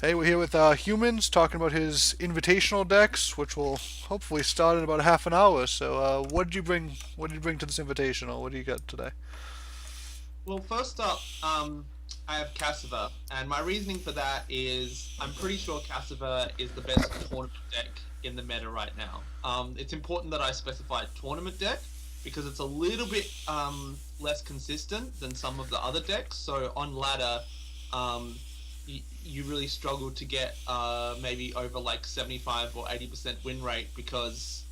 Hey, we're here with Humans talking about his invitational decks, which will hopefully start in about half an hour. So, what did you bring? What did you bring to this invitational? What do you got today? Well, first up, I have Cassava, and my reasoning for that is I'm pretty sure Cassava is the best tournament deck in the meta right now. It's important that I specify tournament deck because it's a little bit less consistent than some of the other decks. So on ladder, um, you really struggle to get maybe over like 75 or 80% win rate because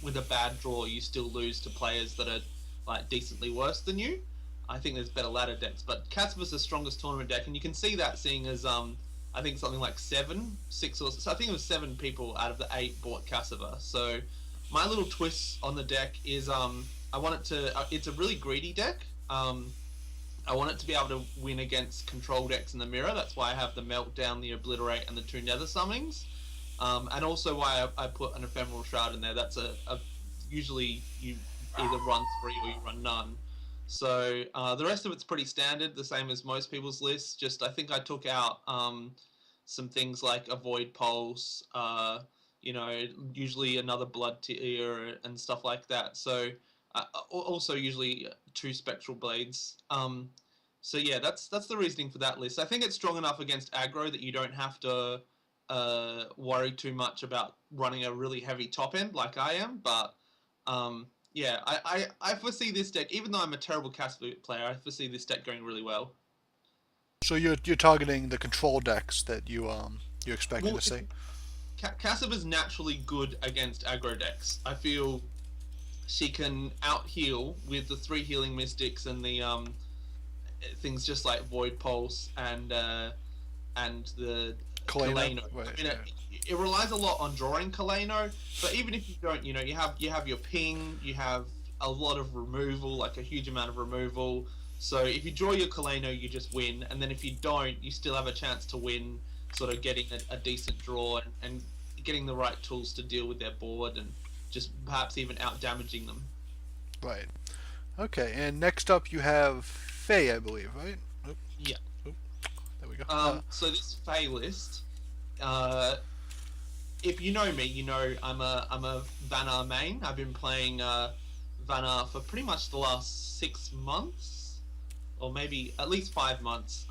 with a bad draw, you still lose to players that are like decently worse than you. I think there's better ladder decks, but Casper's the strongest tournament deck, and you can see that seeing as I think something like six or so I think it was seven people out of the eight bought Cassava. So my little twist on the deck is I want it to it's a really greedy deck. I want it to be able to win against control decks in the mirror. That's why I have the Meltdown, the Obliterate, and the two Nether Summons. And also why I put an Ephemeral Shroud in there. That's a usually you either run three or you run none. So the rest of it's pretty standard, the same as most people's lists. Just I think I took out some things like Avoid Pulse, usually another Blood Tier and stuff like that. So also usually two Spectral Blades. So yeah, that's the reasoning for that list. I think it's strong enough against aggro that you don't have to worry too much about running a really heavy top end like I am. But yeah, I foresee this deck, even though I'm a terrible Casper player, I foresee this deck going really well. So you're targeting the control decks that you're expecting Well, to see. Casper's naturally good against aggro decks. I feel she can out heal with the three healing mystics and the things just like Void Pulse and the Kalena, Kaleno. right? I mean, Yeah. it relies a lot on drawing Kaleno, but even if you don't, you have your ping, you have a lot of removal, like a huge amount of removal. So if you draw your Kaleno, you just win, and then if you don't, you still have a chance to win, sort of getting a decent draw and getting the right tools to deal with their board and just perhaps even out damaging them. Right. Okay. And next up, you have Faye, I believe, right? Oop, Yeah. oop, there we go. So this Fey list, uh, if you know me, you know I'm a Vanna main. I've been playing Vanna for pretty much the last 6 months, or maybe at least 5 months.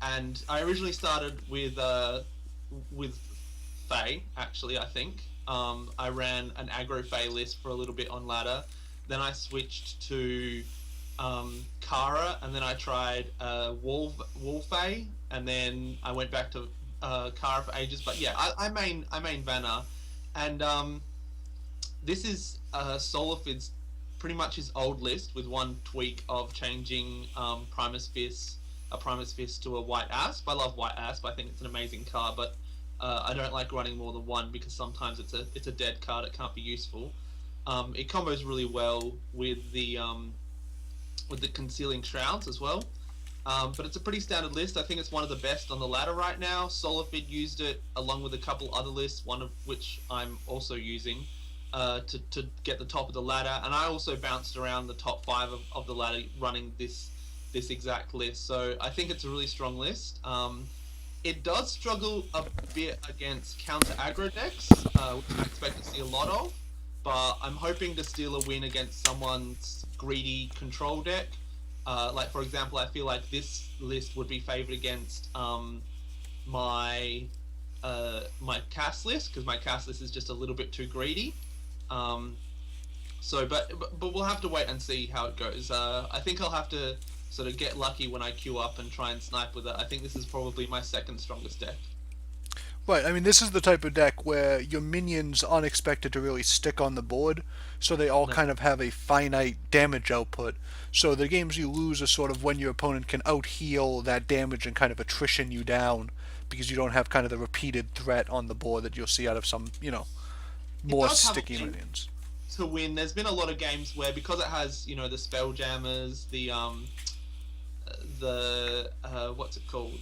And I originally started with Fae. Actually, I think I ran an aggro Fae list for a little bit on ladder. Then I switched to Kara, and then I tried Wall Fae, and then I went back to Kara for ages. But yeah, I main Vanna, and this is Solifid's pretty much his old list with one tweak of changing Primus Fist to a White Asp. I love White Asp. I think it's an amazing card, but I don't like running more than one because sometimes it's a dead card. It can't be useful. It combos really well with the Concealing Shrouds as well. But it's a pretty standard list. I think it's one of the best on the ladder right now. Solifid used it along with a couple other lists, one of which I'm also using to get the top of the ladder. And I also bounced around the top five of the ladder running this exact list. So I think it's a really strong list. It does struggle a bit against counter aggro decks, which I expect to see a lot of. But I'm hoping to steal a win against someone's greedy control deck. Like for example, I feel like this list would be favored against my my cast list because my cast list is just a little bit too greedy. Um, but we'll have to wait and see how it goes. I think I'll have to sort of get lucky when I queue up and try and snipe with it. I think this is probably my second strongest deck. Right, I mean, this is the type of deck where your minions aren't expected to really stick on the board, so they all No. kind of have a finite damage output. So the games you lose are sort of when your opponent can out heal that damage and kind of attrition you down, because you don't have kind of the repeated threat on the board that you'll see out of some, It more does have a sticky way minions. to win. There's been a lot of games where because it has the spelljammers, the what's it called,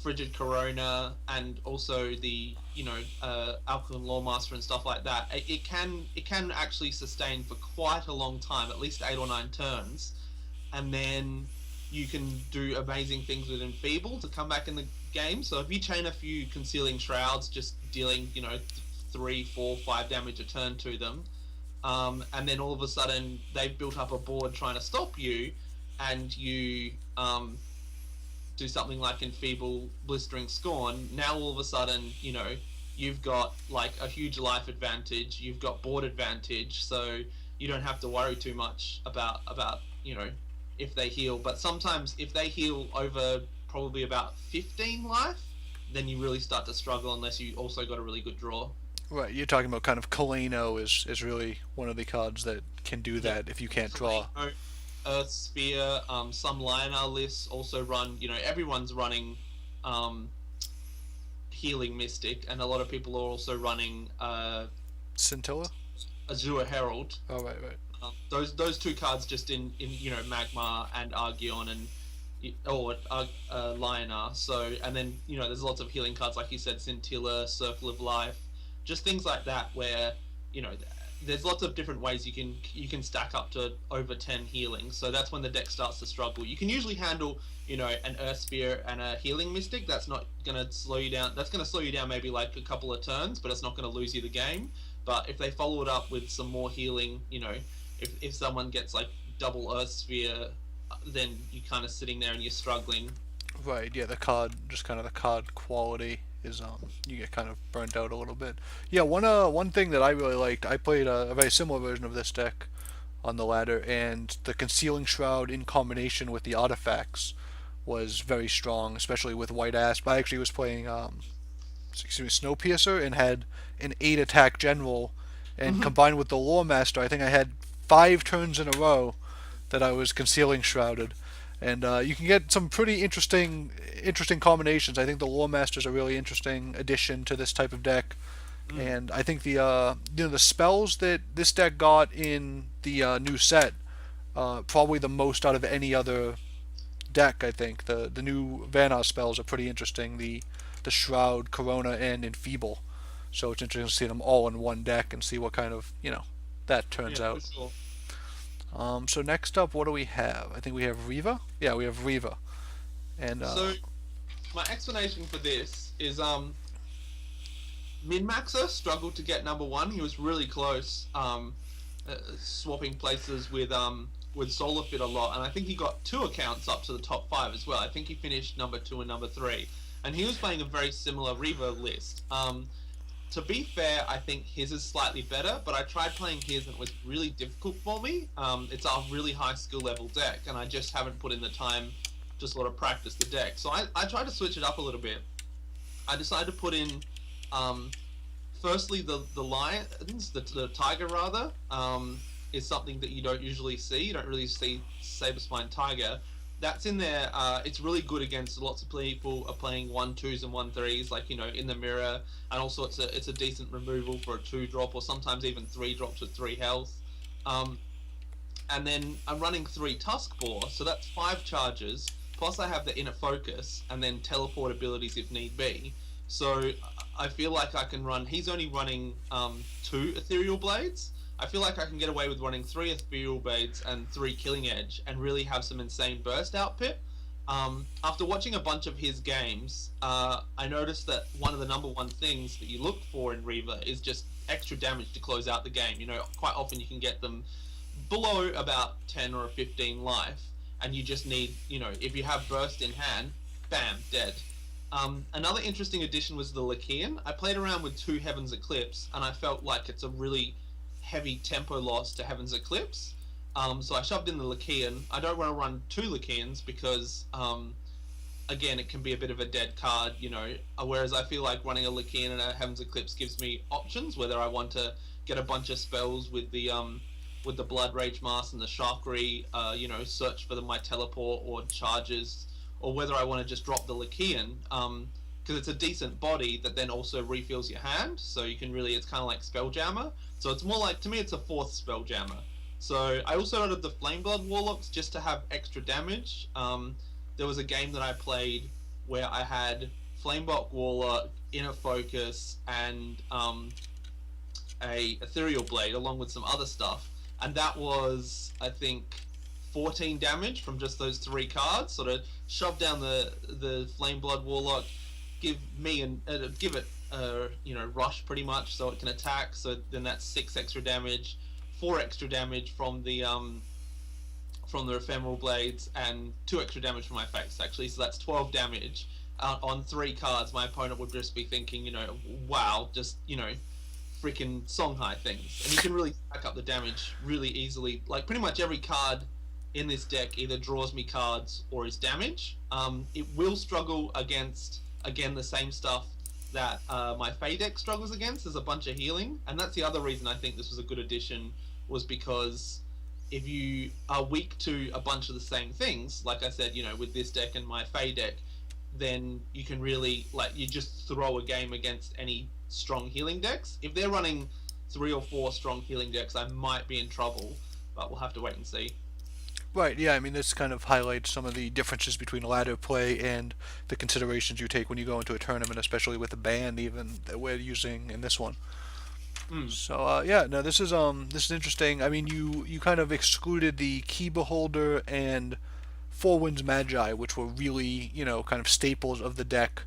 frigid corona, and also the alkaline lawmaster and stuff like that. It can actually sustain for quite a long time, at least 8 or 9 turns, and then you can do amazing things with enfeeble to come back in the game. So if you chain a few Concealing Shrouds, just dealing 3, 4, 5 damage a turn to them, and then all of a sudden they've built up a board trying to stop you, and you do something like Enfeeble, Blistering Scorn. Now all of a sudden, you've got like a huge life advantage, you've got board advantage, so you don't have to worry too much about if they heal. But sometimes if they heal over probably about 15 life, then you really start to struggle unless you also got a really good draw. Right, you're talking about kind of Kaleno is really one of the cards that can do Yep. that if you can't draw. Kaleno, Earth Sphere, some Lionar lists also run, everyone's running Healing Mystic, and a lot of people are also running Scintilla? Azure Herald. Oh, right. Those two cards just in Magmar and Argion and Lionar. So, and then there's lots of healing cards like you said, Scintilla, Circle of Life, just things like that where there's lots of different ways you can stack up to over 10 healing. So that's when the deck starts to struggle. You can usually handle an Earth Sphere and a Healing Mystic. That's not going to slow you down. That's going to slow you down maybe like a couple of turns, but it's not going to lose you the game. But if they follow it up with some more healing, if someone gets like double Earth Sphere, then you're kind of sitting there and you're struggling. Right, yeah, the card quality is you get kind of burnt out a little bit. Yeah, one thing that I really liked, I played a very similar version of this deck on the ladder, and the Concealing Shroud in combination with the artifacts was very strong, especially with White Asp. I actually was playing Snowpiercer and had an 8 attack general, and Mhm. combined with the Lore Master, I think I had 5 turns in a row that I was Concealing Shrouded. And you can get some pretty interesting combinations. I think the Lore Master is a really interesting addition to this type of deck, and I think the spells that this deck got in the new set, probably the most out of any other deck. I think the new Vanar spells are pretty interesting. The Shroud, Corona, and Enfeeble. So it's interesting to see them all in one deck and see what kind of that turns Yeah, for out. sure. So next up, what do we have? I think we have Riva. Yeah, we have Riva. And So my explanation for this is Min-Maxer struggled to get number one. He was really close, swapping places with Solarfit a lot, and I think he got 2 accounts up to the top 5 as well. I think he finished number 2 and number 3, and he was playing a very similar Riva list. To be fair, I think his is slightly better, but I tried playing his and it was really difficult for me. It's a really high skill level deck, and I just haven't put in the time to sort of practice the deck. So I tried to switch it up a little bit. I decided to put in, firstly, the lions, the tiger rather, is something that you don't usually see. You don't really see Saberspine Tiger. That's in there. It's really good against lots of people are playing 1/2s and 1/3s, like in the mirror, and also it's a decent removal for a 2-drop or sometimes even 3 drops with 3 health. And then I'm running 3 Tusk Boar, so that's 5 charges. Plus I have the Inner Focus and then teleport abilities if need be. So I feel like I can run. He's only running 2 Ethereal Blades. I feel like I can get away with running 3 Ethereal Blades and 3 Killing Edge and really have some insane burst output. After watching a bunch of his games, I noticed that one of the number one things that you look for in Reaver is just extra damage to close out the game. Quite often you can get them below about 10 or 15 life, and you just need, if you have burst in hand, bam, dead. Another interesting addition was the Lakian. I played around with 2 Heaven's Eclipse, and I felt like it's a really heavy tempo loss to Heaven's Eclipse. So I shoved in the Lakian. I don't want to run 2 Lakians because, again, it can be a bit of a dead card, whereas I feel like running a Lakian and a Heaven's Eclipse gives me options, whether I want to get a bunch of spells with the Blood Rage Mask and the Sharkery, search for my teleport or charges, or whether I want to just drop the Lakian, because it's a decent body that then also refills your hand, so you can really, it's kind of like Spelljammer. So it's more like, to me, it's a 4th Spelljammer. So I also added the Flameblood Warlocks just to have extra damage. There was a game that I played where I had Flameblood Warlock, Inner Focus, and a Ethereal Blade, along with some other stuff. And that was, I think, 14 damage from just those 3 cards. Sort of shoved down the Flameblood Warlock, give me and give it rush pretty much, so it can attack. So then that's 6 extra damage, 4 extra damage from the ephemeral blades, and 2 extra damage from my face actually. So that's 12 damage on 3 cards. My opponent would just be thinking, wow, just freaking Songhai things, and you can really stack up the damage really easily. Like pretty much every card in this deck either draws me cards or is damage. It will struggle against, again, the same stuff that my Fey deck struggles against. There's a bunch of healing, and that's the other reason I think this was a good addition, was because if you are weak to a bunch of the same things, like I said, with this deck and my Fey deck, then you can really, you just throw a game against any strong healing decks. If they're running 3 or 4 strong healing decks, I might be in trouble, but we'll have to wait and see. Right, yeah, I mean, this kind of highlights some of the differences between ladder play and the considerations you take when you go into a tournament, especially with the band even that we're using in this one. Mm. So yeah, no, this is interesting. I mean, you kind of excluded the Key Beholder and Four Winds Magi, which were really kind of staples of the deck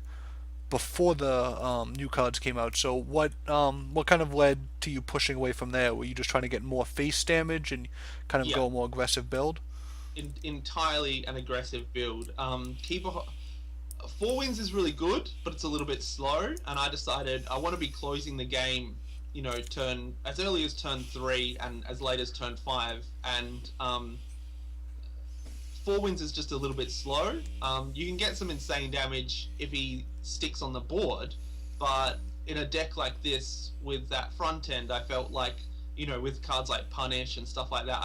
before the new cards came out. So what kind of led to you pushing away from there? Were you just trying to get more face damage and kind of Yeah, go a more aggressive build? entirely an aggressive build. Keeper Four Winds is really good, but it's a little bit slow, and I decided I want to be closing the game, turn as early as turn 3 and as late as turn 5, and Four Winds is just a little bit slow. You can get some insane damage if he sticks on the board, but in a deck like this with that front end, I felt like, with cards like Punish and stuff like that,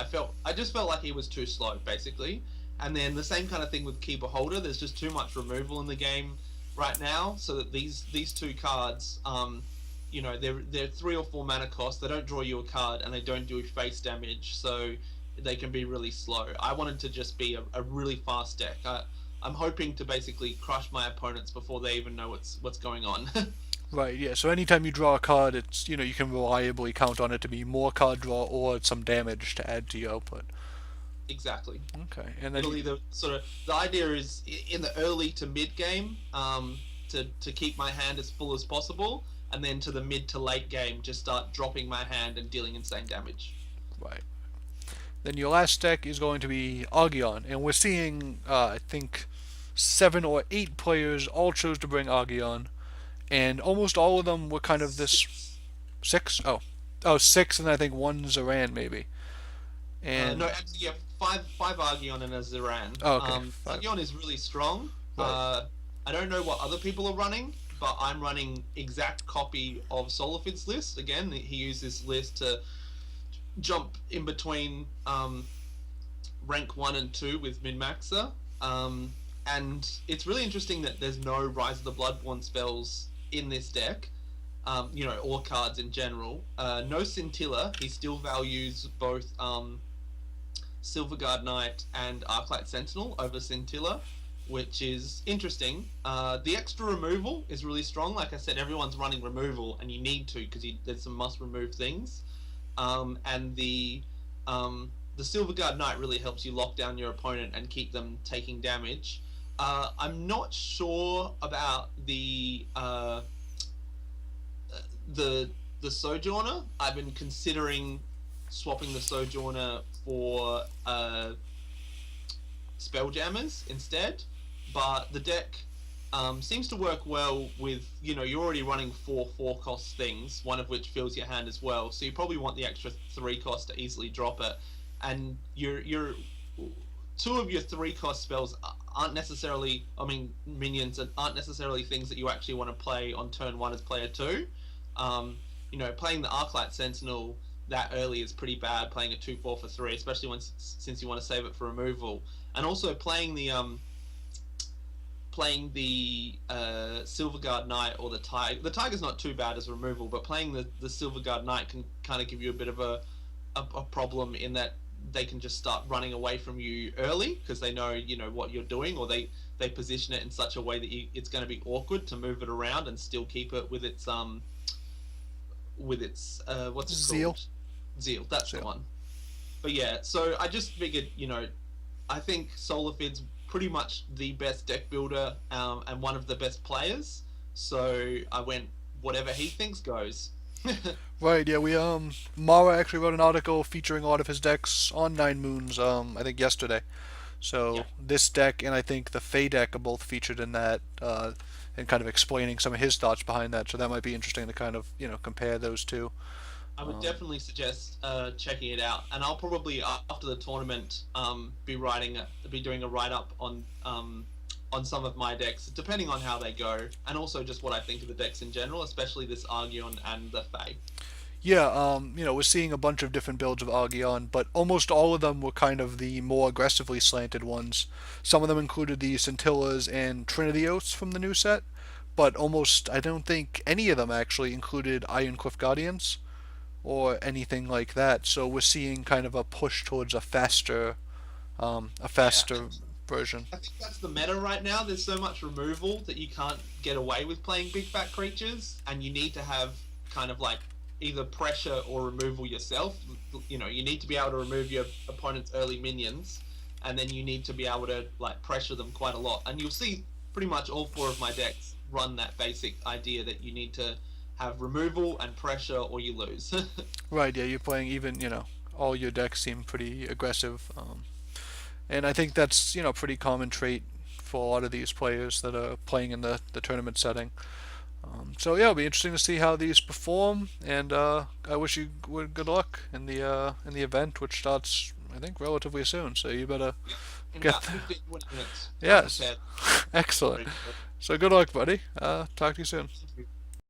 I just felt like he was too slow, basically. And then the same kind of thing with Key Beholder. There's just too much removal in the game right now, so that these 2 cards, they're 3 or 4 mana cost. They don't draw you a card, and they don't do face damage, so they can be really slow. I wanted to just be a really fast deck. I'm hoping to basically crush my opponents before they even know what's going on. Right, yeah. So anytime you draw a card, it's you can reliably count on it to be more card draw or some damage to add to your output. Exactly. Okay, and then It'll either the idea is in the early to mid game, to keep my hand as full as possible, and then to the mid to late game just start dropping my hand and dealing insane damage. right. Then your last deck is going to be Argion, and we're seeing I think 7 or 8 players all chose to bring Argion, and almost all of them were kind of this 6. 6. Oh, 6, and I think one Zaran maybe. No, And actually, yeah, five Argion and a Zaran. oh, okay, 5. Argion is really strong. Right. I don't know what other people are running, but I'm running exact copy of Solifid's list. Again, he used this list to jump in between rank 1 and 2 with Min-Maxer. And it's really interesting that there's no Rise of the Bloodborne spells in this deck, or cards in general. No Scintilla. He still values both Silverguard Knight and Arclight Sentinel over Scintilla, which is interesting. The extra removal is really strong. Like I said, everyone's running removal, and you need to because there's some must-remove things. And the Silverguard Knight really helps you lock down your opponent and keep them taking damage. I'm not sure about the Sojourner. I've been considering swapping the Sojourner for Spelljammers instead, but the deck seems to work well with, you're already running 4 cost things, one of which fills your hand as well, so you probably want the extra 3 cost to easily drop it, and your 2 of your 3 cost spells aren't necessarily, minions aren't necessarily things that you actually want to play on turn 1 as player 2. Playing the Arclight Sentinel that early is pretty bad, playing a 2/4 for 3, especially since you want to save it for removal. And also playing the Silverguard Knight or the Tiger. The Tiger's not too bad as removal, but playing the Silverguard Knight can kind of give you a bit of a problem in that they can just start running away from you early because they know what you're doing, or they position it in such a way that it's going to be awkward to move it around and still keep it with its what's it Zeal. called? Zeal, that's Zeal. the one. But yeah, so I just figured, I think Solifid's pretty much the best deck builder and one of the best players. So I went whatever he thinks goes. Right, yeah, we Mara actually wrote an article featuring a lot of his decks on Nine Moons, I think yesterday. Yeah, So this deck and I think the Fey deck are both featured in that, and kind of explaining some of his thoughts behind that. So that might be interesting to kind of compare those two. I would Um, definitely suggest checking it out, and I'll probably after the tournament be doing a write up on some of my decks, depending on how they go, and also just what I think of the decks in general, especially this Argion and the Fae. yeah, we're seeing a bunch of different builds of Argion, but almost all of them were kind of the more aggressively slanted ones. Some of them included the Scintillas and Trinity Oaths from the new set, but almost I don't think any of them actually included Ironcliff Guardians or anything like that. So we're seeing kind of a push towards a Yeah, faster version. I think that's the meta right now. There's so much removal that you can't get away with playing big fat creatures, and you need to have kind of like either pressure or removal yourself. You need to be able to remove your opponent's early minions, and then you need to be able to like pressure them quite a lot. And you'll see pretty much all four of my decks run that basic idea that you need to have removal and pressure, or you lose. Right? Yeah, you're playing even all your decks seem pretty aggressive, and I think that's a pretty common trait for a lot of these players that are playing in the tournament setting. So yeah, it'll be interesting to see how these perform, and I wish you good luck in the event, which starts I think relatively soon. So you better In get about 15, 20 minutes, I'm yes, prepared. excellent. Ready to go. So good luck, buddy. Talk to you soon.